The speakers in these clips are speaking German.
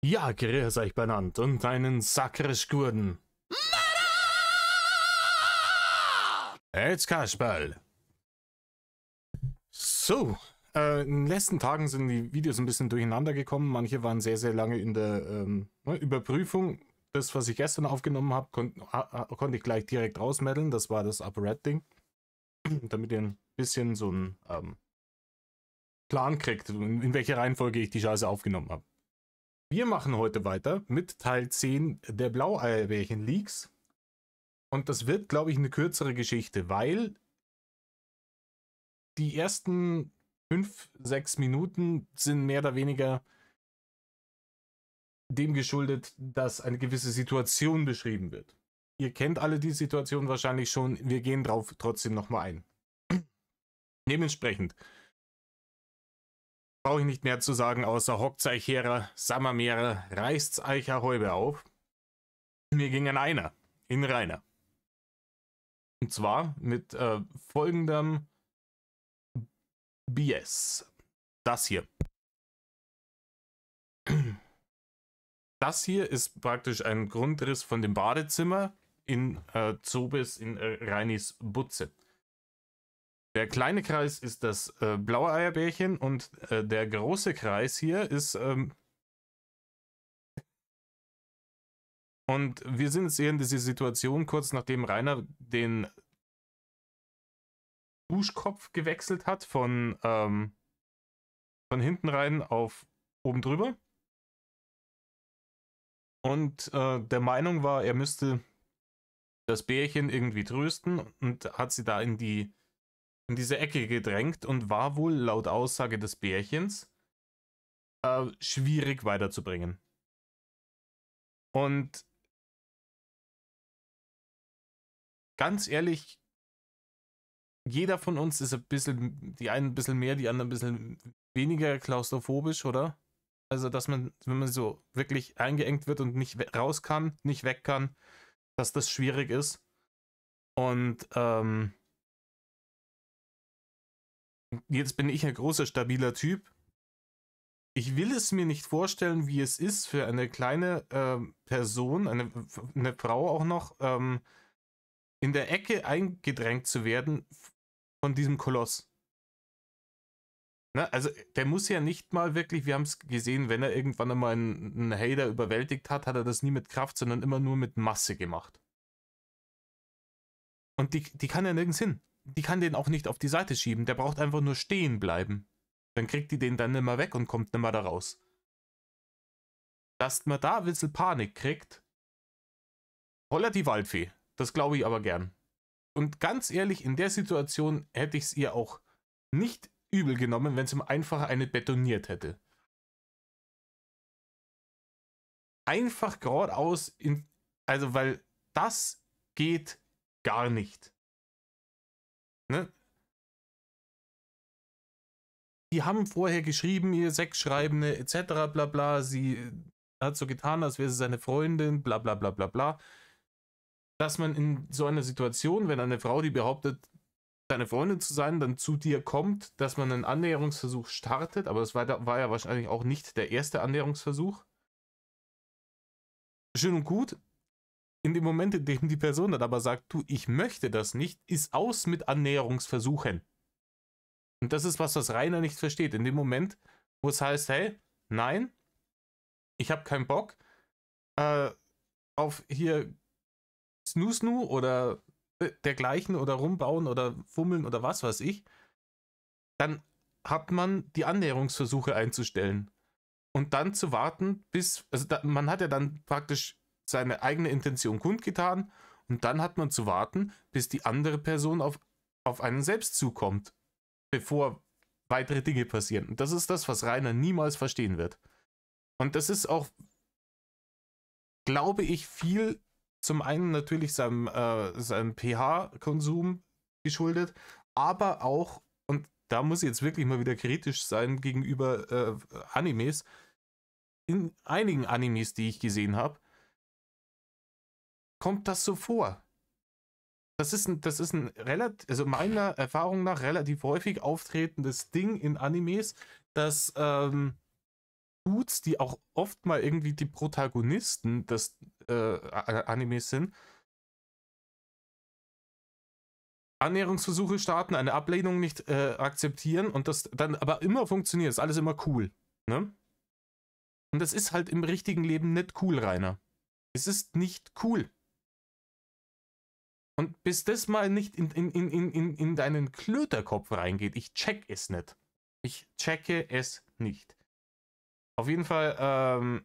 Ja, grüß euch benannt und einen sackrisch guten. Jetzt Kasperl. So, in den letzten Tagen sind die Videos ein bisschen durcheinander gekommen. Manche waren sehr, sehr lange in der Überprüfung. Das, was ich gestern aufgenommen habe, konnte ich gleich direkt rausmeddeln. Das war das Upper Red Ding. Damit ihr ein bisschen so einen Plan kriegt, in welcher Reihenfolge ich die Scheiße aufgenommen habe. Wir machen heute weiter mit Teil 10 der Blaueierbärchen-Leaks. Und das wird, glaube ich, eine kürzere Geschichte, weil die ersten 5, 6 Minuten sind mehr oder weniger dem geschuldet, dass eine gewisse Situation beschrieben wird. Ihr kennt alle die Situation wahrscheinlich schon, wir gehen drauf trotzdem nochmal ein. Dementsprechend brauche ich nicht mehr zu sagen, außer hockt euch her, Sammermeere, reißt's euch a Häube auf. Wir gingen einer, in Rainer. Und zwar mit folgendem BS. Das hier. Das hier ist praktisch ein Grundriss von dem Badezimmer in Zobis in Reinis Butze. Der kleine Kreis ist das blaue Eierbärchen und der große Kreis hier ist und wir sind jetzt eher in dieser Situation, kurz nachdem Rainer den Duschkopf gewechselt hat von hinten rein auf oben drüber. Und der Meinung war, er müsste das Bärchen irgendwie trösten und hat sie da in diese Ecke gedrängt und war wohl laut Aussage des Bärchens schwierig weiterzubringen. Und ganz ehrlich, jeder von uns ist ein bisschen, die einen ein bisschen mehr, die anderen ein bisschen weniger klaustrophobisch, oder? Also, dass man, wenn man so wirklich eingeengt wird und nicht raus kann, nicht weg kann, dass das schwierig ist. Und jetzt bin ich ein großer, stabiler Typ. Ich will es mir nicht vorstellen, wie es ist für eine kleine Person, eine Frau auch noch, in der Ecke eingedrängt zu werden von diesem Koloss. Ne? Also der muss ja nicht mal wirklich, wir haben es gesehen, wenn er irgendwann einmal einen Hater überwältigt hat, hat er das nie mit Kraft, sondern immer nur mit Masse gemacht. Und die kann ja nirgends hin. Die kann den auch nicht auf die Seite schieben, der braucht einfach nur stehen bleiben. Dann kriegt die den dann nimmer weg und kommt nimmer da raus. Dass man da ein bisschen Panik kriegt, holla die Waldfee. Das glaube ich aber gern. Und ganz ehrlich, in der Situation hätte ich es ihr auch nicht übel genommen, wenn sie ihm einfach eine betoniert hätte. Einfach geradeaus, also weil das geht gar nicht. Ne? Die haben vorher geschrieben, ihr Sexschreibende etc. bla bla, sie hat so getan, als wäre sie seine Freundin, bla bla bla bla bla. Dass man in so einer Situation, wenn eine Frau, die behauptet, deine Freundin zu sein, dann zu dir kommt, dass man einen Annäherungsversuch startet, aber das war ja wahrscheinlich auch nicht der erste Annäherungsversuch. Schön und gut. In dem Moment, in dem die Person dann aber sagt, du, ich möchte das nicht, ist aus mit Annäherungsversuchen. Und das ist was Rainer nicht versteht. In dem Moment, wo es heißt, hey, nein, ich habe keinen Bock auf hier Snoo oder dergleichen oder rumbauen oder fummeln oder was weiß ich, dann hat man die Annäherungsversuche einzustellen. Und dann zu warten, bis, also man hat ja dann praktisch seine eigene Intention kundgetan und dann hat man zu warten, bis die andere Person auf einen selbst zukommt, bevor weitere Dinge passieren. Und das ist das, was Rainer niemals verstehen wird. Und das ist auch, glaube ich, viel zum einen natürlich seinem pH-Konsum geschuldet, aber auch, und da muss ich jetzt wirklich mal wieder kritisch sein gegenüber Animes, in einigen Animes, die ich gesehen habe, kommt das so vor. Das ist ein relativ, also meiner Erfahrung nach relativ häufig auftretendes Ding in Animes, dass Dudes, die auch oft mal irgendwie die Protagonisten des Animes sind, Annäherungsversuche starten, eine Ablehnung nicht akzeptieren und das dann aber immer funktioniert, ist alles immer cool. Ne? Und das ist halt im richtigen Leben nicht cool, Rainer. Es ist nicht cool. Und bis das mal nicht in deinen Klöterkopf reingeht, ich check es nicht. Ich checke es nicht. Auf jeden Fall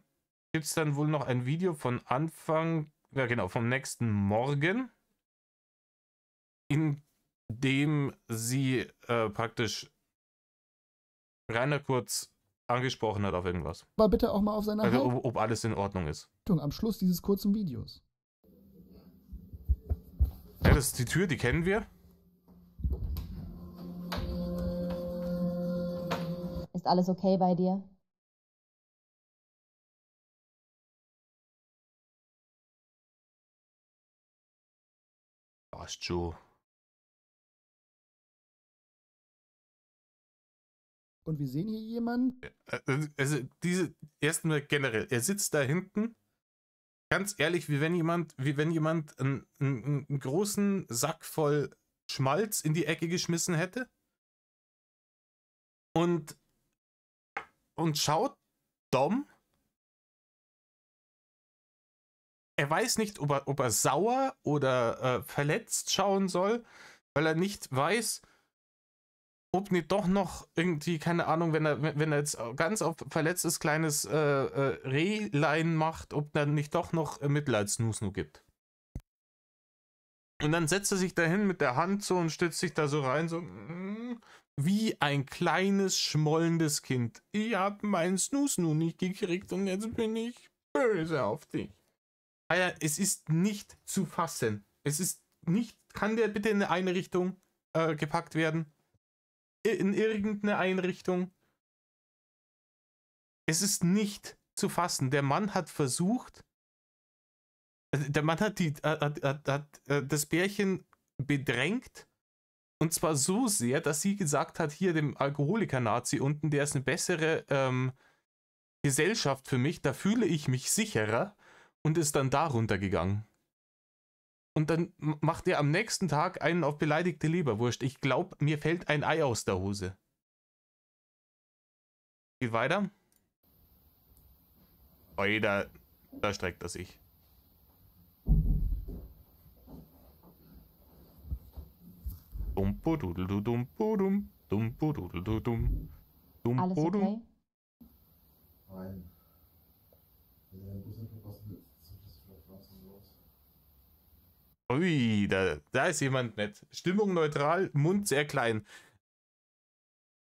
gibt es dann wohl noch ein Video von Anfang, ja genau, vom nächsten Morgen, in dem sie praktisch Rainer kurz angesprochen hat auf irgendwas. Aber bitte auch mal auf seine Also Haltung ob alles in Ordnung ist. am Schluss dieses kurzen Videos. Ja, das ist die Tür, die kennen wir. Ist alles okay bei dir? Passt schon. Und wir sehen hier jemanden. Also diese erstmal generell, er sitzt da hinten, ganz ehrlich, wie wenn jemand einen großen Sack voll Schmalz in die Ecke geschmissen hätte und schaut Dom. Er weiß nicht, ob er sauer oder verletzt schauen soll, weil er nicht weiß, ob nicht doch noch irgendwie, keine Ahnung, wenn er jetzt ganz auf verletztes kleines Rehlein macht, ob dann nicht doch noch Mitleidsnusnu gibt. Und dann setzt er sich dahin mit der Hand so und stützt sich da so rein, so wie ein kleines, schmollendes Kind. Ich hab meinen Snusnu nicht gekriegt und jetzt bin ich böse auf dich. Alter, es ist nicht zu fassen. Es ist nicht, kann der bitte in eine Einrichtung gepackt werden? In irgendeine Einrichtung. Es ist nicht zu fassen. Der Mann hat versucht, der Mann hat das Bärchen bedrängt und zwar so sehr, dass sie gesagt hat, hier dem Alkoholiker-Nazi unten, der ist eine bessere Gesellschaft für mich, da fühle ich mich sicherer und ist dann da runtergegangen. Und dann macht er am nächsten Tag einen auf beleidigte Leberwurst. Ich glaube, mir fällt ein Ei aus der Hose. Geht weiter. Oi, da streckt er sich. Alles okay? Nein. Wenn er den Bus nicht verpassen will, ist das vielleicht langsam los. Ui, da ist jemand nett. Stimmung neutral, Mund sehr klein.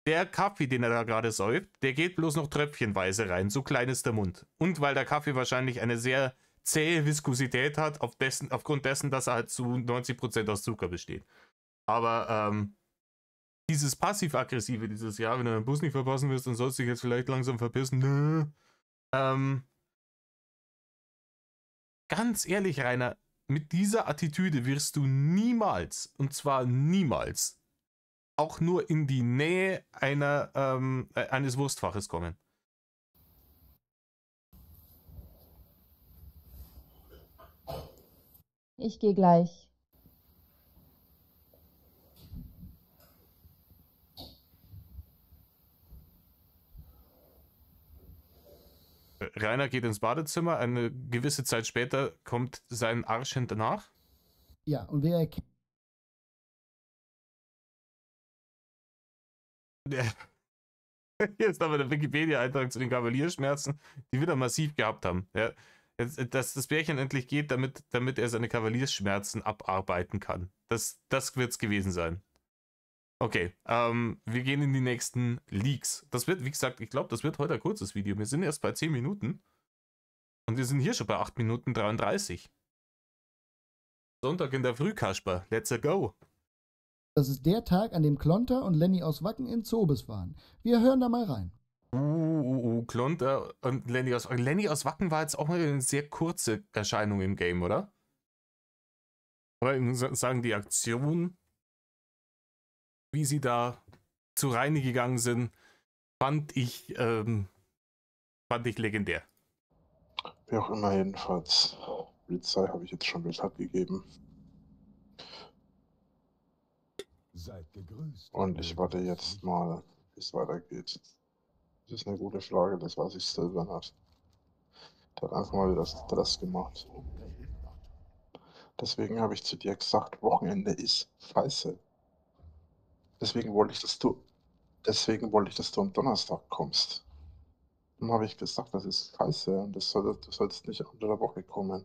Der Kaffee, den er da gerade säuft, der geht bloß noch tröpfchenweise rein. So klein ist der Mund. Und weil der Kaffee wahrscheinlich eine sehr zähe Viskosität hat, aufgrund dessen, dass er halt zu 90% aus Zucker besteht. Aber dieses Passiv-Aggressive dieses Jahr, wenn du den Bus nicht verpassen wirst, dann sollst du dich jetzt vielleicht langsam verpissen. Nö. Ganz ehrlich, Rainer, mit dieser Attitüde wirst du niemals, und zwar niemals, auch nur in die Nähe eines Wurstfaches kommen. Ich gehe gleich. Rainer geht ins Badezimmer, eine gewisse Zeit später kommt sein Arsch hinterher. Ja, und wer erkennt. Hier ist aber der Wikipedia-Eintrag zu den Kavalierschmerzen, die wir da massiv gehabt haben. Ja, dass das Bärchen endlich geht, damit er seine Kavalierschmerzen abarbeiten kann. Das wird es gewesen sein. Okay, wir gehen in die nächsten Leaks. Das wird, wie gesagt, ich glaube, das wird heute ein kurzes Video. Wir sind erst bei 10 Minuten. Und wir sind hier schon bei 8 Minuten 33. Sonntag in der Früh, Kasper. Let's go. Das ist der Tag, an dem Klonter und Lenny aus Wacken in Zobes waren. Wir hören da mal rein. Klonter und Lenny aus Wacken. Lenny aus Wacken war jetzt auch mal eine sehr kurze Erscheinung im Game, oder? Aber ich muss sagen, die Aktion, wie sie da zu Reini gegangen sind, fand ich fand ich legendär. Wie auch immer, jedenfalls. Polizei habe ich jetzt schon Bescheid gegeben. Seid gegrüßt. Und ich warte jetzt mal, wie es weitergeht. Das ist eine gute Frage, das weiß ich selber nicht. Der hat einfach mal wieder Stress gemacht. Deswegen habe ich zu dir gesagt, Wochenende ist scheiße. Deswegen wollte ich, dass du am Donnerstag kommst. Dann habe ich gesagt, das ist scheiße und du sollst nicht unter der Woche kommen.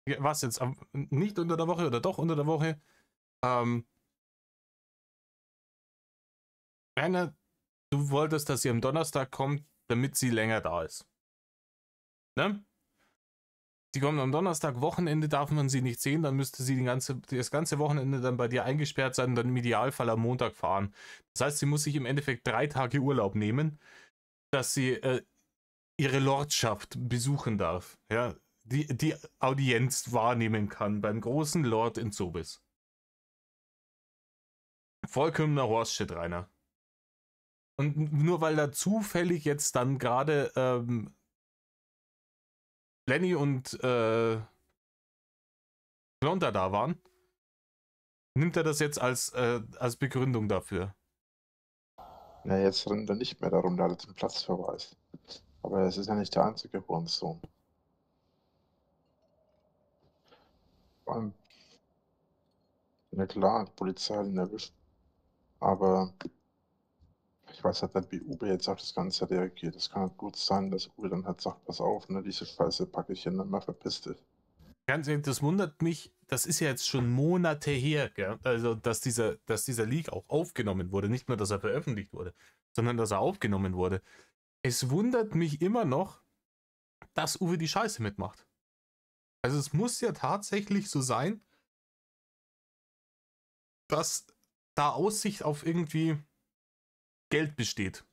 Ja, was jetzt? Nicht unter der Woche oder doch unter der Woche? Rainer, du wolltest, dass sie am Donnerstag kommt, damit sie länger da ist. Ne? Sie kommt am Donnerstag, Wochenende darf man sie nicht sehen, dann müsste sie das ganze Wochenende dann bei dir eingesperrt sein und dann im Idealfall am Montag fahren. Das heißt, sie muss sich im Endeffekt 3 Tage Urlaub nehmen, dass sie ihre Lordschaft besuchen darf. Ja? Die Audienz wahrnehmen kann beim großen Lord in Zobis. Vollkommener Horstshit, Rainer. Und nur weil da zufällig jetzt dann gerade Lenny und Klonter da waren, nimmt er das jetzt als Begründung dafür. Na, jetzt rennt er nicht mehr darum, der hat jetzt einen Platzverweis. Aber es ist ja nicht der einzige Hurensohn. Na klar, die Polizei hat ihn erwischt. Aber ich weiß halt nicht, wie Uwe jetzt auf das Ganze reagiert. Es kann halt gut sein, dass Uwe dann halt sagt, pass auf, ne, diese Scheiße packe ich hin, dann mal verpiss dich. Ganz ehrlich, das wundert mich, das ist ja jetzt schon Monate her, gell? Also dass dieser Leak auch aufgenommen wurde. Nicht nur, dass er veröffentlicht wurde, sondern dass er aufgenommen wurde. Es wundert mich immer noch, dass Uwe die Scheiße mitmacht. Also es muss ja tatsächlich so sein, dass da Aussicht auf irgendwie Geld besteht.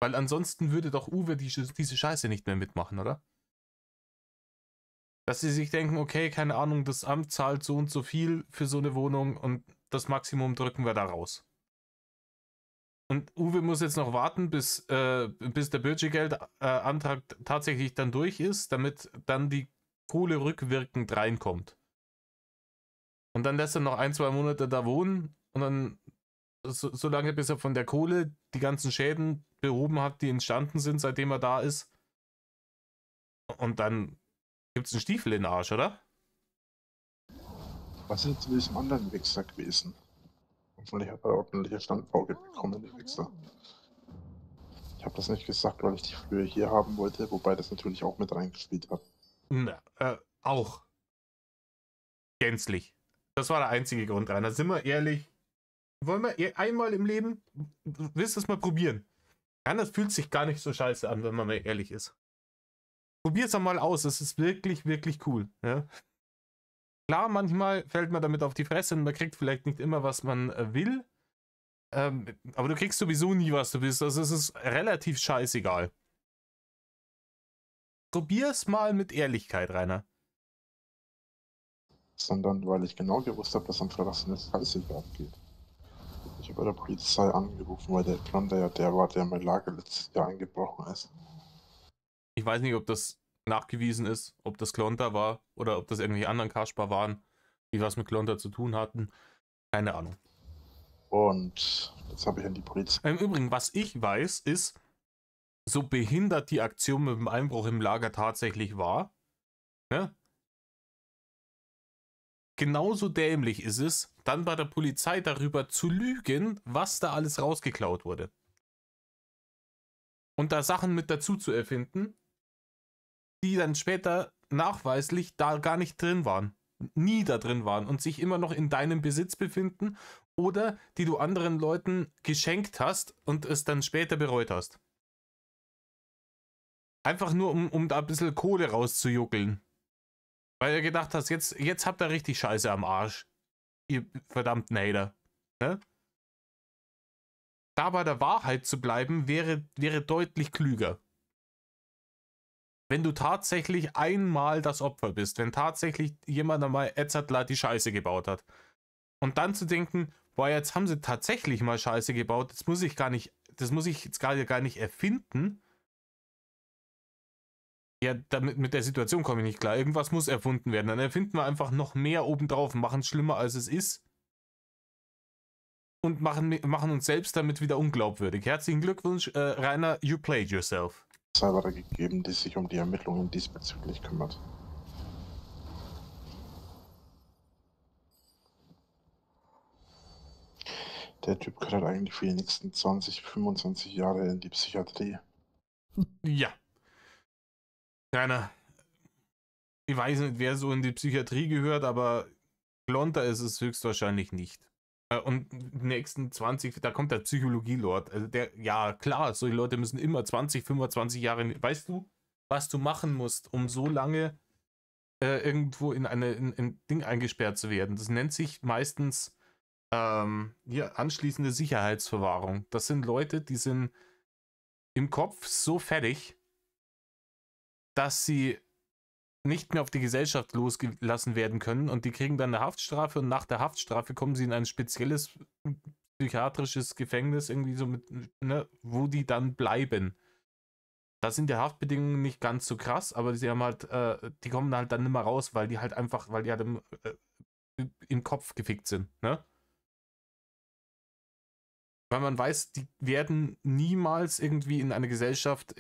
Weil ansonsten würde doch Uwe diese Scheiße nicht mehr mitmachen, oder? Dass sie sich denken, okay, keine Ahnung, das Amt zahlt so und so viel für so eine Wohnung und das Maximum drücken wir da raus. Und Uwe muss jetzt noch warten, bis der Bürgergeldantrag tatsächlich dann durch ist, damit dann die Kohle rückwirkend reinkommt. Und dann lässt er noch 1, 2 Monate da wohnen und dann so lange, bis er von der Kohle die ganzen Schäden behoben hat, die entstanden sind, seitdem er da ist. Und dann gibt's einen Stiefel in den Arsch, oder? Was ist zu diesem anderen Wichser gewesen? Hoffentlich hat er ordentliche Standpauke bekommen, der Wichser. Ich habe das nicht gesagt, weil ich die früher hier haben wollte, wobei das natürlich auch mit reingespielt hat. Na, auch. Gänzlich. Das war der einzige Grund, Rainer. Sind wir ehrlich? Wollen wir einmal im Leben, willst du es mal probieren? Rainer, das fühlt sich gar nicht so scheiße an, wenn man mal ehrlich ist. Probier's einmal aus, es ist wirklich, wirklich cool. Ja? Klar, manchmal fällt man damit auf die Fresse und man kriegt vielleicht nicht immer, was man will. Aber du kriegst sowieso nie, was du willst. Also es ist relativ scheißegal. Probier's mal mit Ehrlichkeit, Rainer. Sondern weil ich genau gewusst habe, dass am Freitag so eine Scheiße hier abgeht. Ich habe bei der Polizei angerufen, weil der Klonter ja der war, der in mein Lager letztes Jahr eingebrochen ist. Ich weiß nicht, ob das nachgewiesen ist, ob das Klonter war oder ob das irgendwelche anderen Kasper waren, die was mit Klonter zu tun hatten. Keine Ahnung. Und jetzt habe ich an die Polizei. Im Übrigen, was ich weiß, ist, so behindert die Aktion mit dem Einbruch im Lager tatsächlich war, ne? Genauso dämlich ist es, dann bei der Polizei darüber zu lügen, was da alles rausgeklaut wurde. Und da Sachen mit dazu zu erfinden, die dann später nachweislich da gar nicht drin waren. Nie da drin waren und sich immer noch in deinem Besitz befinden oder die du anderen Leuten geschenkt hast und es dann später bereut hast. Einfach nur, um da ein bisschen Kohle rauszujuckeln. Weil du gedacht hast, jetzt habt ihr richtig Scheiße am Arsch. Ihr verdammten Hater. Ne? Da bei der Wahrheit zu bleiben, wäre deutlich klüger. Wenn du tatsächlich einmal das Opfer bist, wenn tatsächlich jemand einmal Edzardler die Scheiße gebaut hat. Und dann zu denken, boah, jetzt haben sie tatsächlich mal Scheiße gebaut, das muss ich jetzt gar nicht erfinden, Ja, damit, mit der Situation komme ich nicht klar. Irgendwas muss erfunden werden. Dann erfinden wir einfach noch mehr obendrauf und machen es schlimmer, als es ist. Und machen uns selbst damit wieder unglaubwürdig. Herzlichen Glückwunsch, Rainer, you played yourself. Cyber gegeben, die sich um die Ermittlungen diesbezüglich kümmert. Der Typ gehört eigentlich für die nächsten 20, 25 Jahre in die Psychiatrie. Ja. Rainer, ich weiß nicht, wer so in die Psychiatrie gehört, aber Glonta ist es höchstwahrscheinlich nicht. Und die nächsten 20, da kommt der Psychologie-Lord. Also ja klar, solche Leute müssen immer 20, 25 Jahre, weißt du, was du machen musst, um so lange irgendwo in ein Ding eingesperrt zu werden. Das nennt sich meistens anschließende Sicherheitsverwahrung. Das sind Leute, die sind im Kopf so fertig, dass sie nicht mehr auf die Gesellschaft losgelassen werden können und die kriegen dann eine Haftstrafe und nach der Haftstrafe kommen sie in ein spezielles psychiatrisches Gefängnis, irgendwie so mit, ne, wo die dann bleiben. Da sind die Haftbedingungen nicht ganz so krass, aber sie haben halt, die kommen halt dann nicht mehr raus, weil die halt im Kopf gefickt sind, ne? Weil man weiß, die werden niemals irgendwie in eine Gesellschaft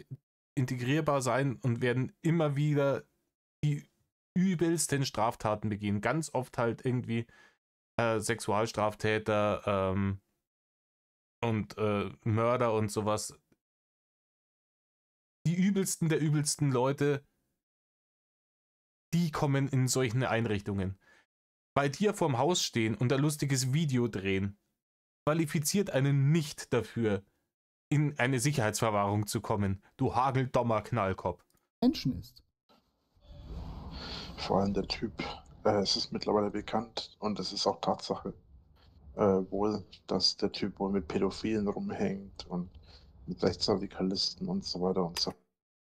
integrierbar sein und werden immer wieder die übelsten Straftaten begehen. Ganz oft halt irgendwie Sexualstraftäter und Mörder und sowas. Die übelsten der übelsten Leute, die kommen in solchen Einrichtungen. Bei dir vorm Haus stehen und ein lustiges Video drehen, qualifiziert einen nicht dafür, in eine Sicherheitsverwahrung zu kommen, du hageldummer Knallkopf. Menschen ist. Vor allem der Typ, es ist mittlerweile bekannt und es ist auch Tatsache, wohl, dass der Typ wohl mit Pädophilen rumhängt und mit Rechtsradikalisten und so weiter und so.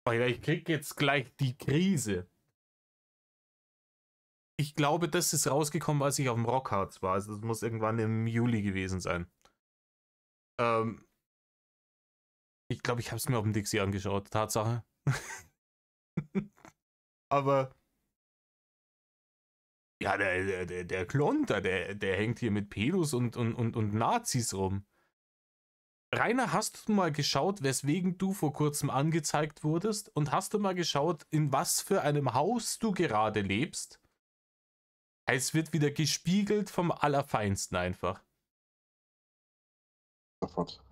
Alter, ich krieg jetzt gleich die Krise. Ich glaube, das ist rausgekommen, als ich auf dem Rockharz war. Also das muss irgendwann im Juli gewesen sein. Ich glaube, ich habe es mir auf dem Dixie angeschaut. Tatsache. Aber ja, der Klonter, der hängt hier mit Pedos und Nazis rum. Rainer, hast du mal geschaut, weswegen du vor kurzem angezeigt wurdest? Und hast du mal geschaut, in was für einem Haus du gerade lebst? Es wird wieder gespiegelt vom Allerfeinsten einfach. Sofort.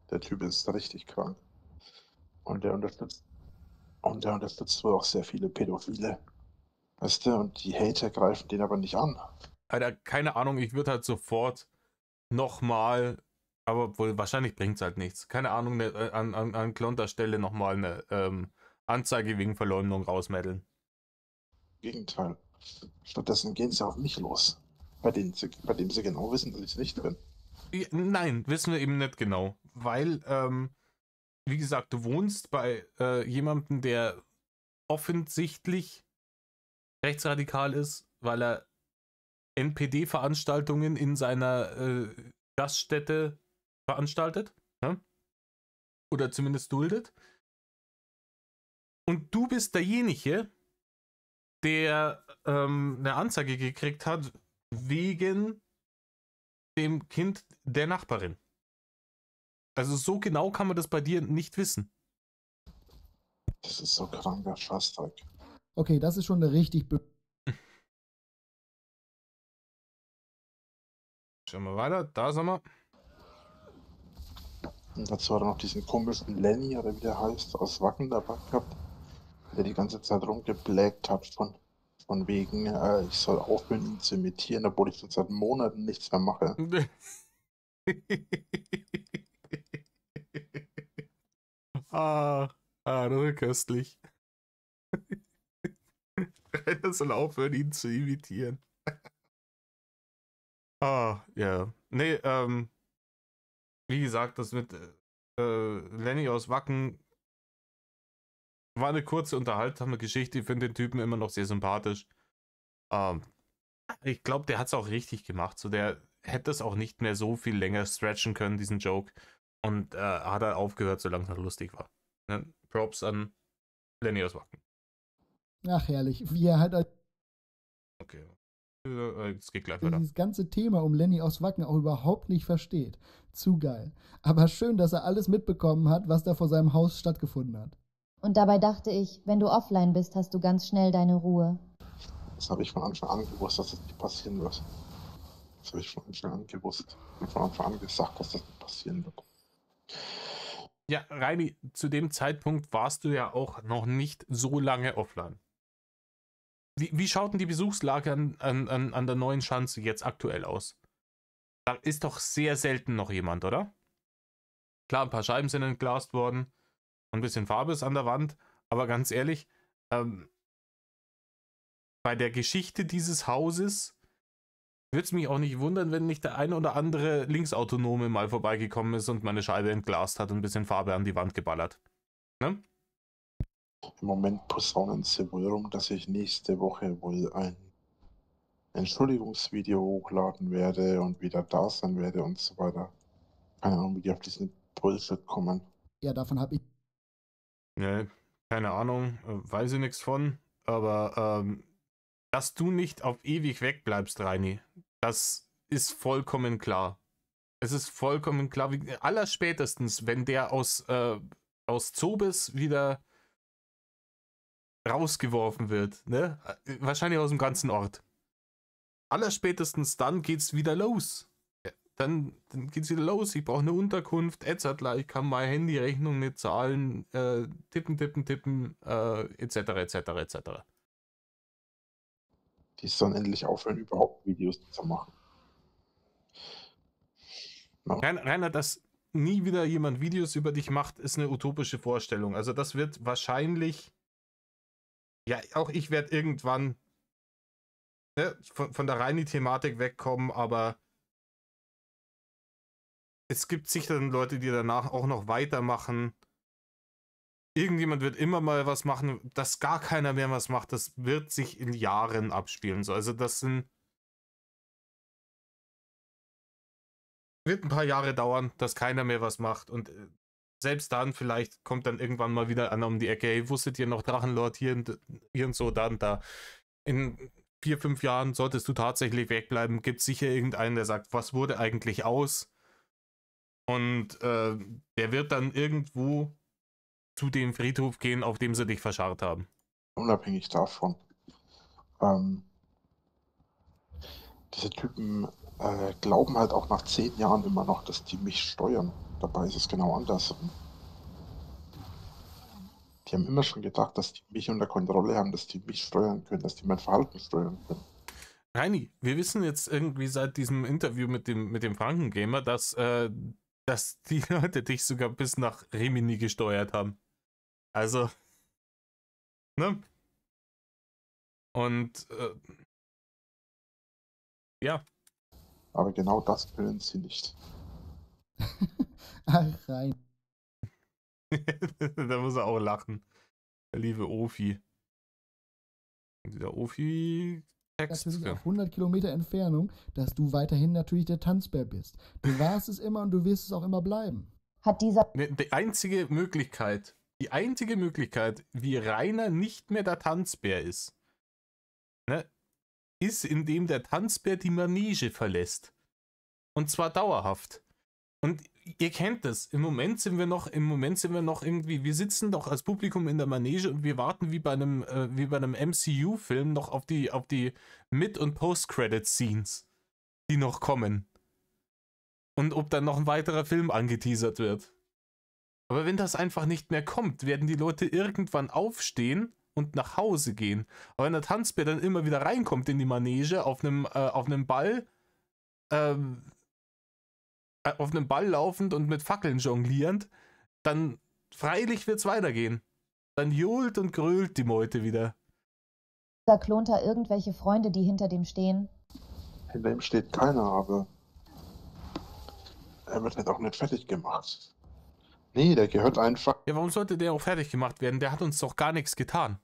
Der Typ ist richtig krank. Und der unterstützt wohl auch sehr viele Pädophile. Weißt du, und die Hater greifen den aber nicht an. Alter, keine Ahnung, ich würde halt sofort nochmal, aber wohl wahrscheinlich bringt es halt nichts. Keine Ahnung, an Klonter Stelle nochmal eine Anzeige wegen Verleumdung rausmädeln. Gegenteil. Stattdessen gehen sie auf mich los. Bei dem sie genau wissen, dass ich es nicht bin. Ja, nein, wissen wir eben nicht genau. Weil, wie gesagt, du wohnst bei jemandem, der offensichtlich rechtsradikal ist, weil er NPD-Veranstaltungen in seiner Gaststätte veranstaltet. Ne? Oder zumindest duldet. Und du bist derjenige, der eine Anzeige gekriegt hat wegen dem Kind der Nachbarin. Also so genau kann man das bei dir nicht wissen. Das ist so kranker Scheißdreck. Okay, das ist schon eine richtig Schauen wir weiter, da sind wir. Und dazu hat er noch diesen komischen Lenny, oder wie der heißt, aus Wacken dabei gehabt, der die ganze Zeit rumgeblägt hat von wegen, ich soll aufhören, ihn zu imitieren, obwohl ich schon seit Monaten nichts mehr mache. Das ist köstlich. Rainer soll aufhören, ihn zu imitieren. Ja. Nee, wie gesagt, das mit Lenny aus Wacken war eine kurze, unterhaltsame Geschichte. Ich finde den Typen immer noch sehr sympathisch. Ich glaube, der hat es auch richtig gemacht. So, der hätte es auch nicht mehr so viel länger stretchen können, diesen Joke. Und hat er aufgehört, solange es noch lustig war. Ne? Props an Lenny aus Wacken. Ach, herrlich. Wie er halt Okay. Jetzt geht gleich weiter. dieses ganze Thema um Lenny aus Wacken auch überhaupt nicht versteht. Zu geil. Aber schön, dass er alles mitbekommen hat, was da vor seinem Haus stattgefunden hat. Und dabei dachte ich, wenn du offline bist, hast du ganz schnell deine Ruhe. Das habe ich von Anfang an gewusst, dass das nicht passieren wird. Das habe ich von Anfang an gewusst. Und von Anfang an gesagt, dass das nicht passieren wird. Ja, Reini, zu dem Zeitpunkt warst du ja auch noch nicht so lange offline. Wie schaut denn die Besuchslage an der neuen Schanze jetzt aktuell aus? Da ist doch sehr selten noch jemand, oder? Klar, ein paar Scheiben sind entglast worden, ein bisschen Farbe ist an der Wand, aber ganz ehrlich, bei der Geschichte dieses Hauses würde es mich auch nicht wundern, wenn nicht der eine oder andere Linksautonome mal vorbeigekommen ist und meine Scheibe entglast hat und ein bisschen Farbe an die Wand geballert. Ne? Im Moment posaunen sie wohl rum, dass ich nächste Woche wohl ein Entschuldigungsvideo hochladen werde und wieder da sein werde und so weiter. Keine Ahnung, wie die auf diesen Bullshit kommen. Ja, davon habe ich Ne, keine Ahnung, weiß ich nichts von, aber dass du nicht auf ewig wegbleibst, Reini, das ist vollkommen klar. Es ist vollkommen klar, allerspätestens, wenn der aus Zobes wieder rausgeworfen wird, ne? Wahrscheinlich aus dem ganzen Ort. Allerspätestens dann geht's wieder los. Ja, dann geht's wieder los. Ich brauche eine Unterkunft, etc. Ich kann meine Handyrechnung nicht zahlen, tippen, etc. etc. Die sollen endlich aufhören, überhaupt Videos zu machen. Ja. Rainer, dass nie wieder jemand Videos über dich macht, ist eine utopische Vorstellung. Also das wird wahrscheinlich, ja, auch ich werde irgendwann von der reinen Thematik wegkommen, aber es gibt sicher dann Leute, die danach auch noch weitermachen. Irgendjemand wird immer mal was machen, dass gar keiner mehr was macht, das wird sich in Jahren abspielen. So, also das wird ein paar Jahre dauern, dass keiner mehr was macht und selbst dann vielleicht kommt dann irgendwann mal wieder einer um die Ecke, hey, wusstet ihr noch Drachenlord hier und so, dann da. In 4, 5 Jahren solltest du tatsächlich wegbleiben, gibt sicher irgendeinen, der sagt, was wurde eigentlich aus? Und der wird dann irgendwo zu dem Friedhof gehen, auf dem sie dich verscharrt haben. Unabhängig davon. Diese Typen glauben halt auch nach 10 Jahren immer noch, dass die mich steuern. Dabei ist es genau andersrum. Die haben immer schon gedacht, dass die mich unter Kontrolle haben, dass die mich steuern können, dass die mein Verhalten steuern können. Reini, wir wissen jetzt irgendwie seit diesem Interview mit dem Frankengamer, dass die Leute dich sogar bis nach Rimini gesteuert haben. Also, ne? Und, ja. Aber genau das können sie nicht. Ach, rein. Da muss er auch lachen. Der liebe Ofi. Der Ofi-Text. Natürlich auf 100 Kilometer Entfernung, dass du weiterhin natürlich der Tanzbär bist. Du warst es immer und du wirst es auch immer bleiben. Hat dieser Die einzige Möglichkeit, wie Rainer nicht mehr der Tanzbär ist, ne, ist, indem der Tanzbär die Manege verlässt. Und zwar dauerhaft. Und ihr kennt das. Im Moment sind wir noch irgendwie, wir sitzen doch als Publikum in der Manege und wir warten wie bei einem MCU-Film noch auf die Mid- und Post-Credit-Scenes, die noch kommen. Und ob dann noch ein weiterer Film angeteasert wird. Aber wenn das einfach nicht mehr kommt, werden die Leute irgendwann aufstehen und nach Hause gehen. Aber wenn der Tanzbär dann immer wieder reinkommt in die Manege auf einem Ball, laufend und mit Fackeln jonglierend, dann freilich wird's weitergehen. Dann johlt und grölt die Meute wieder. Klonter irgendwelche Freunde, die hinter dem stehen? Hinter ihm steht keiner, aber er wird halt auch nicht fertig gemacht. Nee, der gehört einfach. Ja, warum sollte der auch fertig gemacht werden? Der hat uns doch gar nichts getan.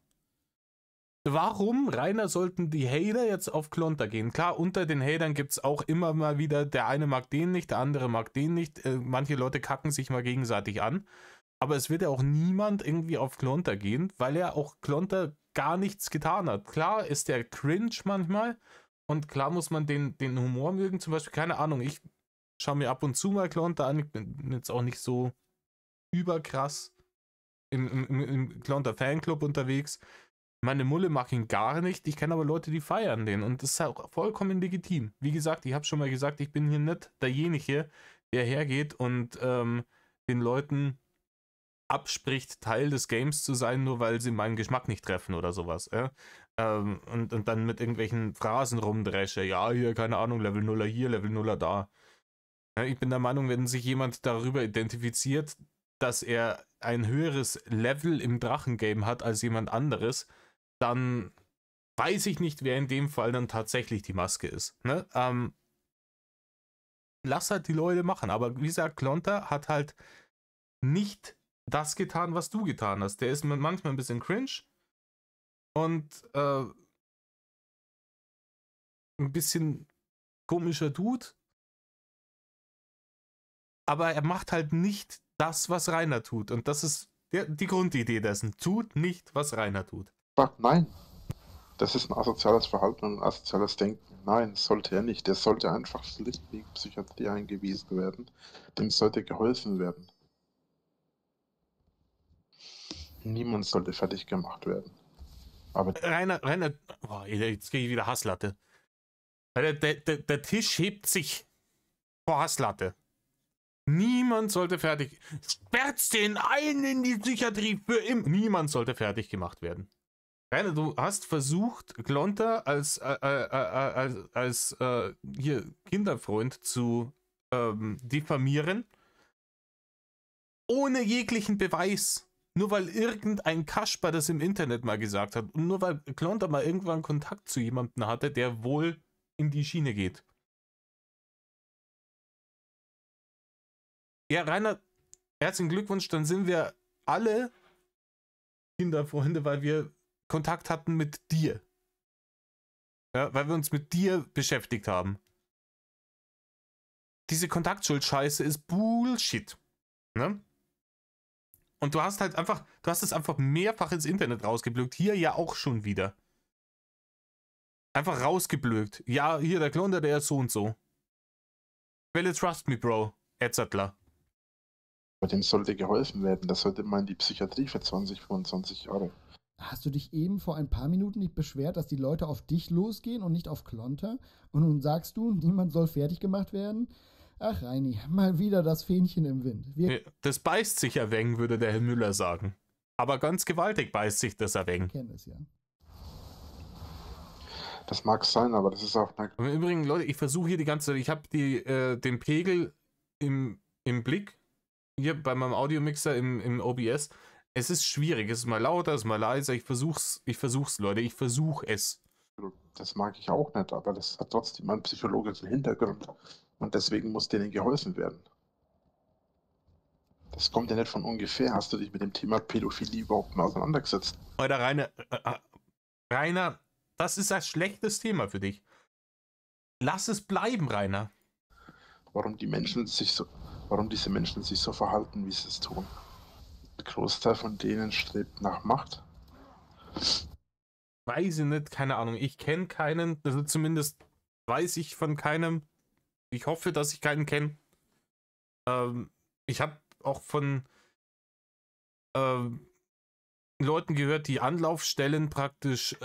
Warum, Rainer, sollten die Hater jetzt auf Klonter gehen? Klar, unter den Hatern gibt es auch immer mal wieder, der eine mag den nicht, der andere mag den nicht. Manche Leute kacken sich mal gegenseitig an. Aber es wird ja auch niemand irgendwie auf Klonter gehen, weil ja auch Klonter gar nichts getan hat. Klar ist der cringe manchmal und klar muss man den Humor mögen. Zum Beispiel, keine Ahnung, ich schaue mir ab und zu mal Klonter an. Ich bin jetzt auch nicht so überkrass im Klonter Fanclub unterwegs. Meine Mulle mag ihn gar nicht. Ich kenne aber Leute, die feiern den und das ist auch vollkommen legitim. Wie gesagt, ich habe schon mal gesagt, ich bin hier nicht derjenige, der hergeht und den Leuten abspricht, Teil des Games zu sein, nur weil sie meinen Geschmack nicht treffen oder sowas. Und dann mit irgendwelchen Phrasen rumdresche. Ja, hier, keine Ahnung, Level 0er hier, Level 0er da. Ja, ich bin der Meinung, wenn sich jemand darüber identifiziert, dass er ein höheres Level im Drachengame hat als jemand anderes, dann weiß ich nicht, wer in dem Fall dann tatsächlich die Maske ist. Ne? Lass halt die Leute machen. Aber wie gesagt, Klonter hat halt nicht das getan, was du getan hast. Der ist manchmal ein bisschen cringe und ein bisschen komischer Dude. Aber er macht halt nicht das, was Rainer tut. Und das ist die Grundidee dessen. Tut nicht, was Rainer tut. Nein, das ist ein asoziales Verhalten und ein asoziales Denken. Nein, sollte er nicht. Der sollte einfach schlichtweg Psychiatrie eingewiesen werden. Dem sollte geholfen werden. Niemand sollte fertig gemacht werden. Aber Rainer, oh, jetzt kriege ich wieder Hasslatte. Der Tisch hebt sich vor Hasslatte. Niemand sollte fertig. Sperrt den ein in die Psychiatrie für immer. Niemand sollte fertig gemacht werden. Rainer, du hast versucht, Klonter als hier Kinderfreund zu diffamieren, ohne jeglichen Beweis. Nur weil irgendein Kasper das im Internet mal gesagt hat und nur weil Klonter mal irgendwann Kontakt zu jemandem hatte, der wohl in die Schiene geht. Ja, Rainer, herzlichen Glückwunsch, dann sind wir alle Kinderfreunde, weil wir Kontakt hatten mit dir. Ja, weil wir uns mit dir beschäftigt haben. Diese Kontaktschuld-Scheiße ist Bullshit. Ne? Und du hast es einfach mehrfach ins Internet rausgeblökt. Hier ja auch schon wieder. Einfach rausgeblökt. Ja, hier der Klonter, der ist so und so. Welle Trust Me, Bro. Etzettler. dem sollte geholfen werden. Das sollte mal in die Psychiatrie für 20, 25 Jahre. Hast du dich eben vor ein paar Minuten nicht beschwert, dass die Leute auf dich losgehen und nicht auf Klonter? Und nun sagst du, niemand soll fertig gemacht werden? Ach, Reini, mal wieder das Fähnchen im Wind. Das beißt sich ein wenig, würde der Herr Müller sagen. Aber ganz gewaltig beißt sich das ein wenig. Ich kenne es ja. Das mag sein, aber das ist auch... Im Übrigen, Leute, ich versuche hier die ganze Zeit, ich habe den Pegel im Blick, hier bei meinem Audiomixer im OBS. Es ist schwierig, es ist mal lauter, es ist mal leiser, ich versuch's, Leute, ich versuche es. Das mag ich auch nicht, aber das hat trotzdem einen psychologischen Hintergrund. Und deswegen muss denen geholfen werden. Das kommt ja nicht von ungefähr. Hast du dich mit dem Thema Pädophilie überhaupt mal auseinandergesetzt? Oder Rainer, das ist ein schlechtes Thema für dich. Lass es bleiben, Rainer. Warum diese Menschen sich so verhalten, wie sie es tun. Der Großteil von denen strebt nach Macht. Weiß ich nicht, keine Ahnung. Ich kenne keinen, also zumindest weiß ich von keinem. Ich hoffe, dass ich keinen kenne. Ich habe auch von Leuten gehört, die Anlaufstellen praktisch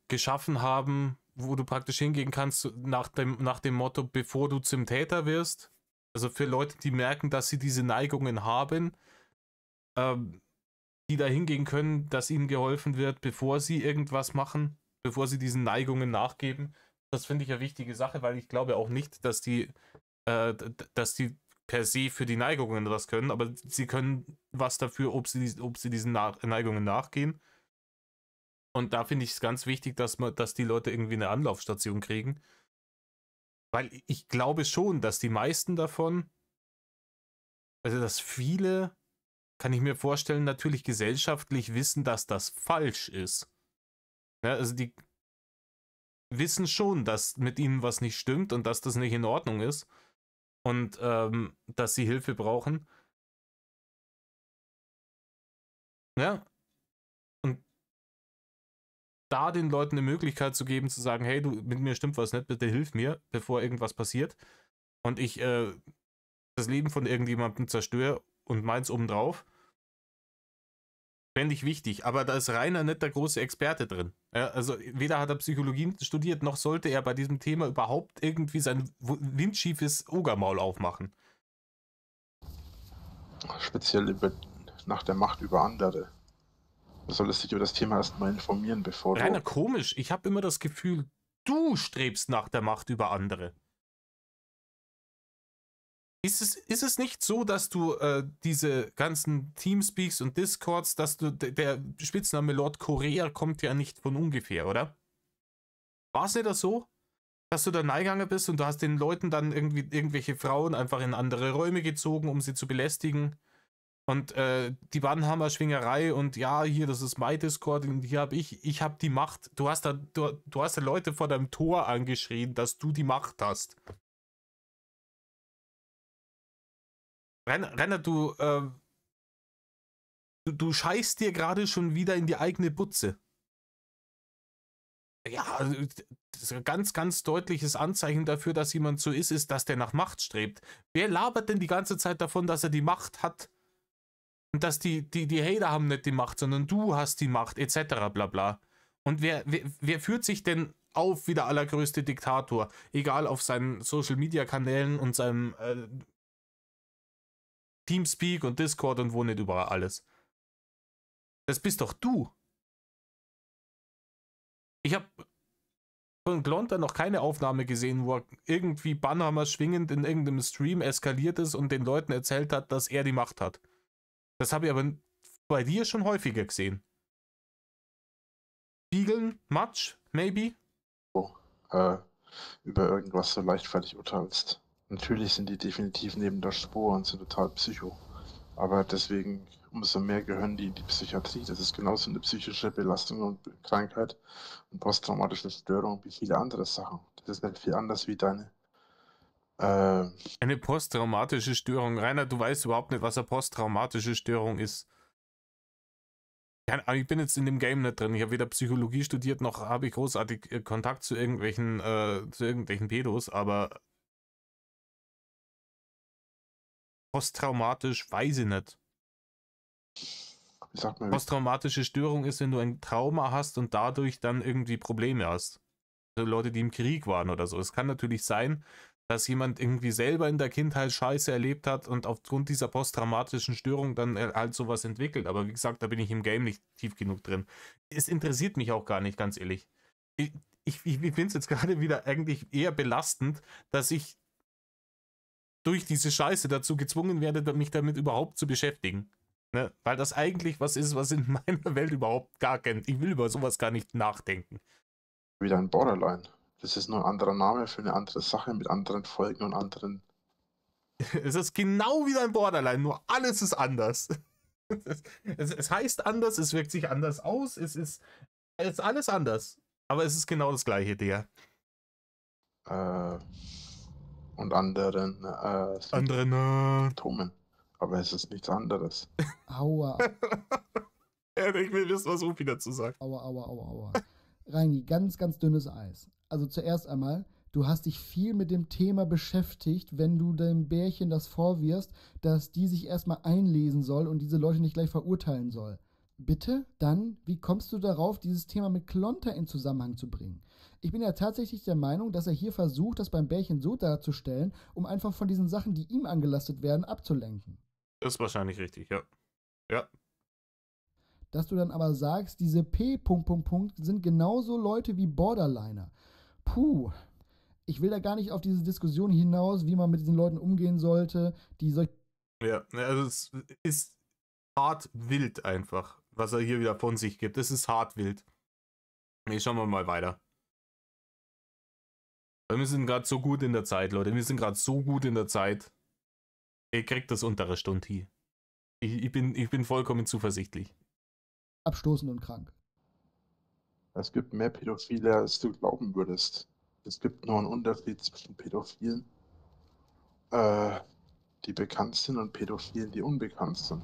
geschaffen haben, wo du praktisch hingehen kannst nach dem Motto, bevor du zum Täter wirst. Also für Leute, die merken, dass sie diese Neigungen haben, die da hingehen können, dass ihnen geholfen wird, bevor sie irgendwas machen, bevor sie diesen Neigungen nachgeben. Das finde ich eine wichtige Sache, weil ich glaube auch nicht, dass die per se für die Neigungen was können, aber sie können was dafür, ob sie diesen Neigungen nachgehen. Und da finde ich es ganz wichtig, dass die Leute irgendwie eine Anlaufstation kriegen. Weil ich glaube schon, dass die meisten davon, also dass viele, kann ich mir vorstellen, natürlich gesellschaftlich wissen, dass das falsch ist. Ja, also die wissen schon, dass mit ihnen was nicht stimmt und dass das nicht in Ordnung ist und dass sie Hilfe brauchen. Ja. Und da den Leuten eine Möglichkeit zu geben, zu sagen, hey, du, mit mir stimmt was nicht, bitte hilf mir, bevor irgendwas passiert und ich das Leben von irgendjemandem zerstöre und meins obendrauf, fände ich wichtig. Aber da ist Rainer nicht der große Experte drin. Ja, also weder hat er Psychologie studiert, noch sollte er bei diesem Thema überhaupt irgendwie sein windschiefes Ogermaul aufmachen. Speziell nach der Macht über andere. Du solltest dich über das Thema erstmal informieren, bevor Rainer, du... komisch. Ich habe immer das Gefühl, du strebst nach der Macht über andere. Ist es nicht so, dass du diese ganzen Teamspeaks und Discords, dass du, der Spitzname Lord Korea kommt ja nicht von ungefähr, oder? War es nicht so, dass du da reingegangen bist und du hast den Leuten dann irgendwie irgendwelche Frauen einfach in andere Räume gezogen, um sie zu belästigen? Und die Bannhammer-Schwingerei und ja, hier, das ist mein Discord und hier habe ich habe die Macht. Du hast da Leute vor deinem Tor angeschrien, dass du die Macht hast. Renner, du scheißt dir gerade schon wieder in die eigene Butze. Ja, das ist ein ganz, ganz deutliches Anzeichen dafür, dass jemand so ist, dass der nach Macht strebt. Wer labert denn die ganze Zeit davon, dass er die Macht hat? Und dass die Hater haben nicht die Macht, sondern du hast die Macht, etc. bla bla. Und wer führt sich denn auf wie der allergrößte Diktator? Egal auf seinen Social-Media-Kanälen und seinem Teamspeak und Discord und wo nicht überall alles. Das bist doch du. Ich habe von Glonter noch keine Aufnahme gesehen, wo er irgendwie Bannhammer schwingend in irgendeinem Stream eskaliert ist und den Leuten erzählt hat, dass er die Macht hat. Das habe ich aber bei dir schon häufiger gesehen. Spiegeln, Matsch, maybe? über irgendwas so leichtfertig urteilst. Natürlich sind die definitiv neben der Spur und sind total psycho. Aber deswegen, umso mehr gehören die in die Psychiatrie. Das ist genauso eine psychische Belastung und Krankheit und posttraumatische Störung wie viele andere Sachen. Das ist nicht viel anders wie deine. Eine posttraumatische Störung. Rainer, du weißt überhaupt nicht, was eine posttraumatische Störung ist. Ich bin jetzt in dem Game nicht drin. Ich habe weder Psychologie studiert, noch habe ich großartig Kontakt zu irgendwelchen Pedos, aber posttraumatisch weiß ich nicht. Wie sagt man, Posttraumatische Störung ist, wenn du ein Trauma hast und dadurch dann irgendwie Probleme hast. Also Leute, die im Krieg waren oder so. Es kann natürlich sein, dass jemand irgendwie selber in der Kindheit Scheiße erlebt hat und aufgrund dieser posttraumatischen Störung dann halt sowas entwickelt. Aber wie gesagt, da bin ich im Game nicht tief genug drin. Es interessiert mich auch gar nicht, ganz ehrlich. Ich finde es jetzt gerade wieder eigentlich eher belastend, dass ich durch diese Scheiße dazu gezwungen werde, mich damit überhaupt zu beschäftigen. Ne? Weil das eigentlich was ist, was in meiner Welt überhaupt gar kein... Ich will über sowas gar nicht nachdenken. wieder ein Borderline. Das ist nur ein anderer Name für eine andere Sache mit anderen Folgen und anderen. Es ist genau wie ein Borderline, nur alles ist anders. Es heißt anders, es wirkt sich anders aus, es ist alles anders. Aber es ist genau das gleiche, Digga. Und anderen Symptomen. Aber es ist nichts anderes. Aua. Ja, ich will wissen, was Rufi dazu sagt. Aua. Reini, ganz, ganz dünnes Eis. Also zuerst einmal, du hast dich viel mit dem Thema beschäftigt, wenn du dem Bärchen das vorwirfst, dass die sich erstmal einlesen soll und diese Leute nicht gleich verurteilen soll. Bitte? Dann, wie kommst du darauf, dieses Thema mit Klonter in Zusammenhang zu bringen? Ich bin ja tatsächlich der Meinung, dass er hier versucht, das beim Bärchen so darzustellen, um einfach von diesen Sachen, die ihm angelastet werden, abzulenken. Das ist wahrscheinlich richtig, ja. Ja. Dass du dann aber sagst, diese P... sind genauso Leute wie Borderliner. Puh. Ich will da gar nicht auf diese Diskussion hinaus, wie man mit diesen Leuten umgehen sollte, die solch... Ja, also es ist hart wild einfach, was er hier wieder von sich gibt. Es ist hart wild. Nee, schauen wir mal weiter. Weil wir sind gerade so gut in der Zeit, Leute. Wir sind gerade so gut in der Zeit. Ihr kriegt das untere Stunde hier. Ich bin vollkommen zuversichtlich. Abstoßend und krank. Es gibt mehr Pädophile, als du glauben würdest. Es gibt nur einen Unterschied zwischen Pädophilen, die bekannt sind, und Pädophilen, die unbekannt sind.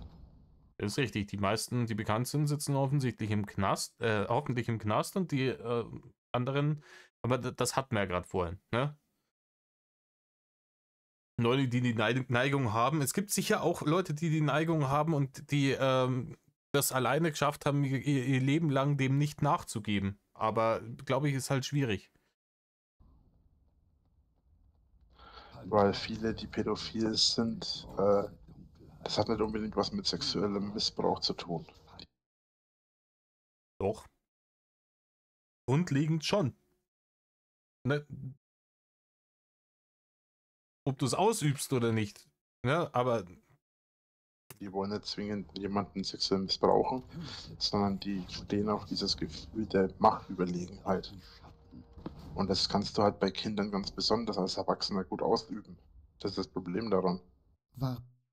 Das ist richtig. Die meisten, die bekannt sind, sitzen offensichtlich im Knast, hoffentlich im Knast und die anderen, aber das hatten wir ja gerade vorhin, ne? Leute, die die Neigung haben. Es gibt sicher auch Leute, die die Neigung haben und die das alleine geschafft haben, ihr Leben lang dem nicht nachzugeben. Aber glaube ich, ist halt schwierig. Weil viele, die pädophil sind, das hat nicht unbedingt was mit sexuellem Missbrauch zu tun. Doch. Grundlegend schon. Ne? Ob du es ausübst oder nicht. Ja, aber Die wollen nicht zwingend jemanden sexuell missbrauchen, sondern die stehen auf dieses Gefühl der Machtüberlegenheit. Und das kannst du halt bei Kindern ganz besonders als Erwachsener gut ausüben. Das ist das Problem daran.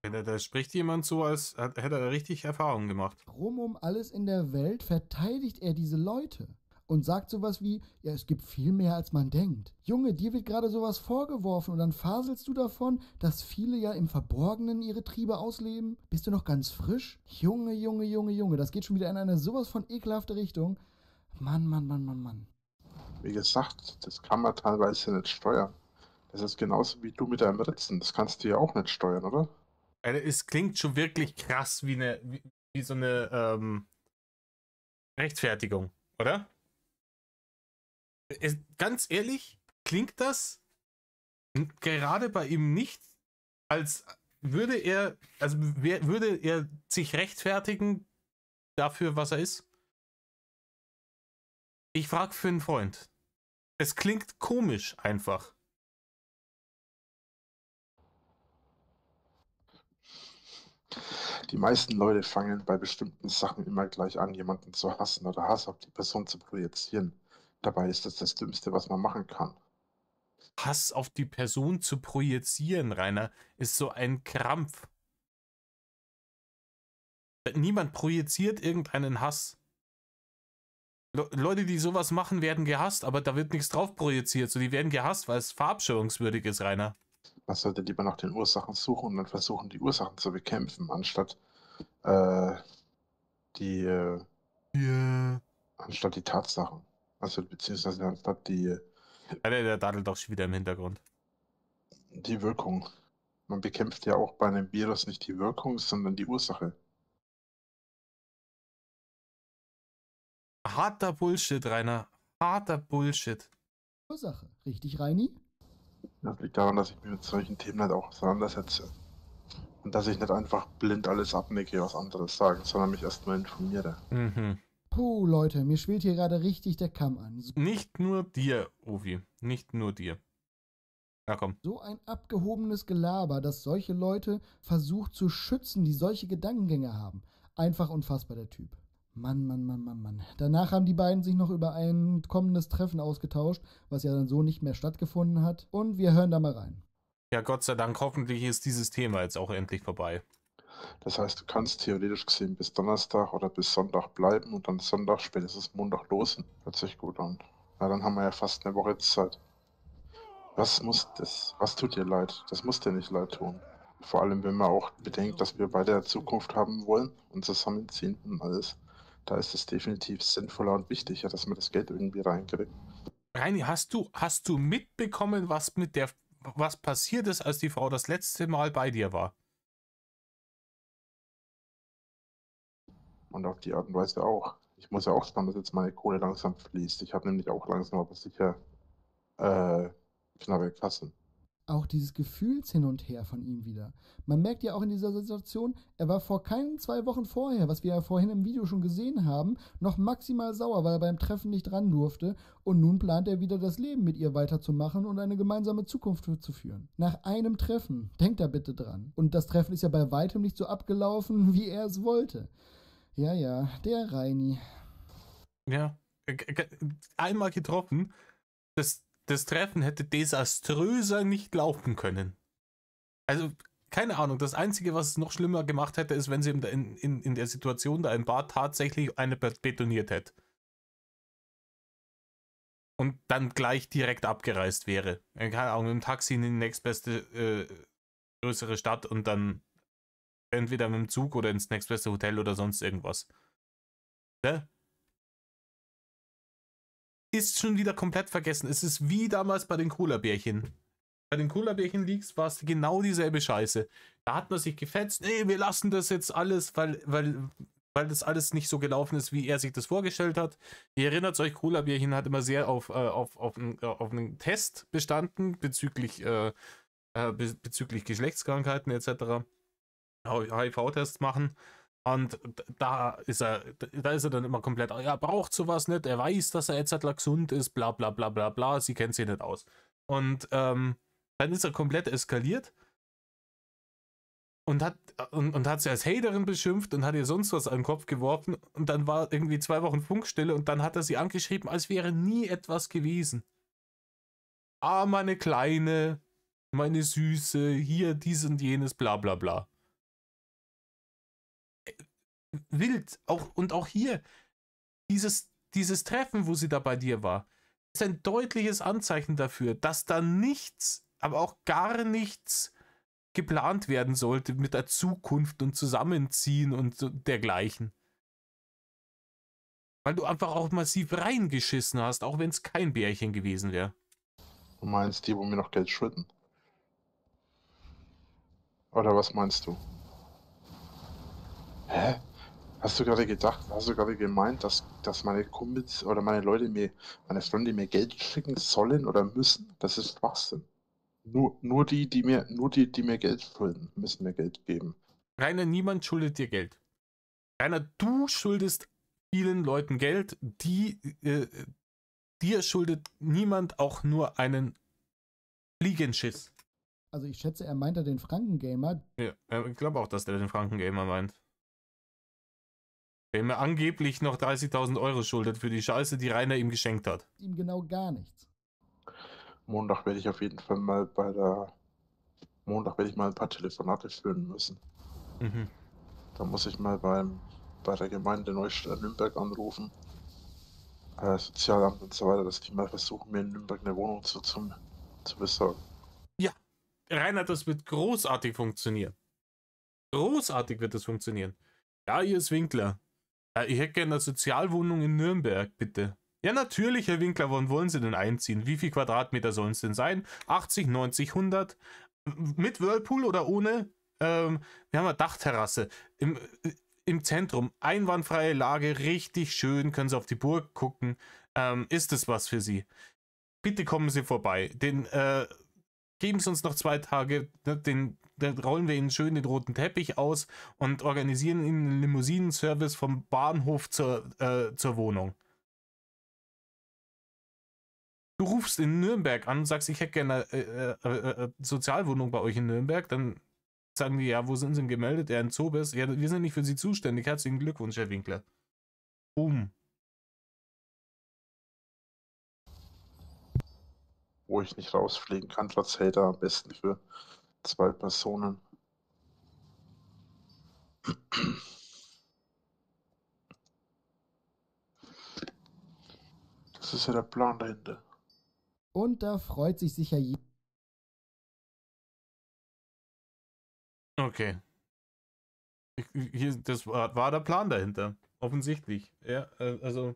da spricht jemand so, als hätte er richtig Erfahrung gemacht. Warum um alles in der Welt verteidigt er diese Leute? Und sagt sowas wie, ja, es gibt viel mehr, als man denkt. Junge, dir wird gerade sowas vorgeworfen und dann faselst du davon, dass viele ja im Verborgenen ihre Triebe ausleben? Bist du noch ganz frisch? Junge, Junge, Junge, Junge, das geht schon wieder in eine sowas von ekelhafte Richtung. Mann, Mann, Mann, Mann, Mann. Wie gesagt, das kann man teilweise nicht steuern. Das ist genauso wie du mit deinem Ritzen. Das kannst du ja auch nicht steuern, oder? Es klingt schon wirklich krass wie so eine Rechtfertigung, oder? Ganz ehrlich, klingt das gerade bei ihm nicht, als würde er sich rechtfertigen dafür, was er ist? Ich frage für einen Freund. Es klingt komisch einfach. Die meisten Leute fangen bei bestimmten Sachen immer gleich an, jemanden zu hassen oder Hass auf die Person zu projizieren. Dabei ist das das Dümmste, was man machen kann. Hass auf die Person zu projizieren, Rainer, ist so ein Krampf. Niemand projiziert irgendeinen Hass. Leute, die sowas machen, werden gehasst, aber da wird nichts drauf projiziert. So, die werden gehasst, weil es verabscheuungswürdig ist, Rainer. Man sollte lieber nach den Ursachen suchen und dann versuchen, die Ursachen zu bekämpfen, anstatt die Tatsachen. Also beziehungsweise anstatt Alter, der daddelt doch schon wieder im Hintergrund. die Wirkung. Man bekämpft ja auch bei einem Virus nicht die Wirkung, sondern die Ursache. Harter Bullshit, Rainer. Harter Bullshit. Ursache. Richtig, Reini? Das liegt daran, dass ich mich mit solchen Themen halt auch auseinandersetze. Und dass ich nicht einfach blind alles abnicke, was andere sagen, sondern mich erstmal informiere. Mhm. Puh, Leute, mir schwillt hier gerade richtig der Kamm an. Nicht nur dir, Ovi. Nicht nur dir. Na komm. So ein abgehobenes Gelaber, das solche Leute versucht zu schützen, die solche Gedankengänge haben. Einfach unfassbar, der Typ. Mann, Mann, Mann, Mann, Mann. Danach haben die beiden sich noch über ein kommendes Treffen ausgetauscht, was ja dann so nicht mehr stattgefunden hat. Und wir hören da mal rein. Ja, Gott sei Dank, hoffentlich ist dieses Thema jetzt auch endlich vorbei. Das heißt, du kannst theoretisch gesehen bis Donnerstag oder bis Sonntag bleiben und dann Sonntag, spätestens Montag losen. Hört sich gut an. Na, dann haben wir ja fast eine Woche Zeit. Was tut dir leid? Das muss dir nicht leid tun. Vor allem, wenn man auch bedenkt, dass wir beide eine Zukunft haben wollen und zusammenziehen und alles. Da ist es definitiv sinnvoller und wichtiger, dass man das Geld irgendwie reinkriegt. Reini, hast du mitbekommen, was passiert ist, als die Frau das letzte Mal bei dir war? Und auf die Art und Weise auch. Ich muss ja auch schauen, dass jetzt meine Kohle langsam fließt. Ich habe nämlich auch langsam aber sicher knappe Kassen. Auch dieses Gefühls hin und her von ihm wieder. Man merkt ja auch in dieser Situation, er war vor keinen 2 Wochen vorher, was wir ja vorhin im Video schon gesehen haben, noch maximal sauer, weil er beim Treffen nicht ran durfte. Und nun plant er wieder das Leben mit ihr weiterzumachen und eine gemeinsame Zukunft zu führen. Nach einem Treffen, denkt da bitte dran. Und das Treffen ist ja bei weitem nicht so abgelaufen, wie er es wollte. Ja, der Reini. Ja, einmal getroffen. Das Treffen hätte desaströser nicht laufen können. Also, keine Ahnung, das Einzige, was es noch schlimmer gemacht hätte, ist, wenn sie in der Situation da im Bar tatsächlich eine betoniert hätte. Und dann gleich direkt abgereist wäre. Keine Ahnung, im Taxi in die nächstbeste größere Stadt und dann Entweder mit dem Zug oder ins nächstbeste Hotel oder sonst irgendwas. Ne? Ist schon wieder komplett vergessen. Es ist wie damals bei den Cola-Bärchen. Bei den Cola-Bärchen Leaks war es genau dieselbe Scheiße. Da hat man sich gefetzt, nee, wir lassen das jetzt alles, weil das alles nicht so gelaufen ist, wie er sich das vorgestellt hat. Ihr erinnert euch, Cola-Bärchen hat immer sehr auf einen Test bestanden bezüglich Geschlechtskrankheiten etc. HIV-Tests machen. Und da ist er dann immer komplett, er braucht sowas nicht, er weiß, dass er jetzt gesund ist, bla bla bla bla bla, sie kennt sich nicht aus. Und dann ist er komplett eskaliert und hat sie als Haterin beschimpft und hat ihr sonst was an den Kopf geworfen und dann war irgendwie 2 Wochen Funkstille und dann hat er sie angeschrieben, als wäre nie etwas gewesen. Ah, meine Kleine, meine Süße, hier dies und jenes, bla bla bla. Wild, auch hier, dieses Treffen, wo sie da bei dir war, ist ein deutliches Anzeichen dafür, dass da nichts, aber auch gar nichts geplant werden sollte mit der Zukunft und Zusammenziehen und so dergleichen. Weil du einfach auch massiv reingeschissen hast, auch wenn es kein Bärchen gewesen wäre. Du meinst die, wo mir noch Geld schulden? Oder was meinst du? Hä? Hast du gerade gemeint, dass meine Kumpels oder meine Freunde mir Geld schicken sollen oder müssen? Das ist Schwachsinn. Nur die mir Geld schulden, müssen mir Geld geben. Rainer, niemand schuldet dir Geld. Rainer, du schuldest vielen Leuten Geld, dir schuldet niemand auch nur einen Fliegenschiss. Also ich schätze, er meint den Frankengamer. Ja, ich glaube auch, dass der den Frankengamer meint. Der mir angeblich noch 30.000 Euro schuldet für die Scheiße, die Rainer ihm geschenkt hat. Ihm genau gar nichts. Montag werde ich auf jeden Fall mal ein paar Telefonate führen müssen. Mhm. Da muss ich mal bei der Gemeinde Neustadt Nürnberg anrufen. Sozialamt und so weiter, dass die mal versuchen, mir in Nürnberg eine Wohnung zu besorgen. Ja, Rainer, das wird großartig funktionieren. Großartig wird das funktionieren. Ja, hier ist Winkler. Ich hätte gerne eine Sozialwohnung in Nürnberg, bitte. Ja, natürlich, Herr Winkler, wann wollen Sie denn einziehen? Wie viel Quadratmeter sollen es denn sein? 80, 90, 100? Mit Whirlpool oder ohne? Wir haben eine Dachterrasse. Im Zentrum, einwandfreie Lage, richtig schön, können Sie auf die Burg gucken. Ist das was für Sie? Bitte kommen Sie vorbei. Geben Sie uns noch 2 Tage, dann rollen wir Ihnen schön den roten Teppich aus und organisieren Ihnen einen Limousinenservice vom Bahnhof zur Wohnung. Du rufst in Nürnberg an und sagst, ich hätte gerne eine Sozialwohnung bei euch in Nürnberg, dann sagen die, ja, wo sind Sie denn gemeldet? Ja, in Zobes. Ja, wir sind nicht für Sie zuständig. Herzlichen Glückwunsch, Herr Winkler. Boom. Wo ich nicht rausfliegen kann, trotz Hater, am besten für 2 Personen. Das ist ja der Plan dahinter. Und da freut sich sicher jeder. Okay. Das war der Plan dahinter. Offensichtlich. Ja, also.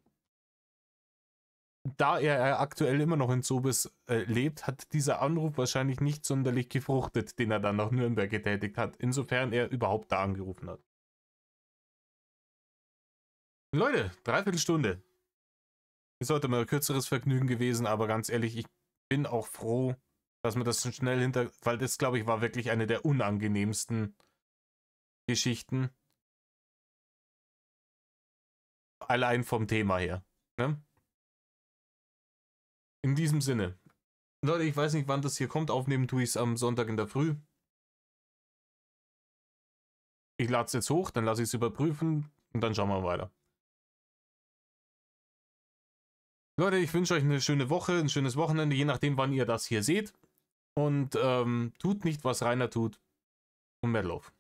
Da er aktuell immer noch in Zobes lebt, hat dieser Anruf wahrscheinlich nicht sonderlich gefruchtet, den er dann nach Nürnberg getätigt hat, insofern er überhaupt da angerufen hat. Leute, 3/4 Stunde. Ist heute mal ein kürzeres Vergnügen gewesen, aber ganz ehrlich, ich bin auch froh, dass wir das so schnell weil das, glaube ich, war wirklich eine der unangenehmsten Geschichten. Allein vom Thema her. Ne? In diesem Sinne. Leute, ich weiß nicht, wann das hier kommt. Aufnehmen tue ich es am Sonntag in der Früh. Ich lade es jetzt hoch, dann lasse ich es überprüfen und dann schauen wir weiter. Leute, ich wünsche euch eine schöne Woche, ein schönes Wochenende, je nachdem, wann ihr das hier seht. Und tut nicht, was Rainer tut. Und mehr Love.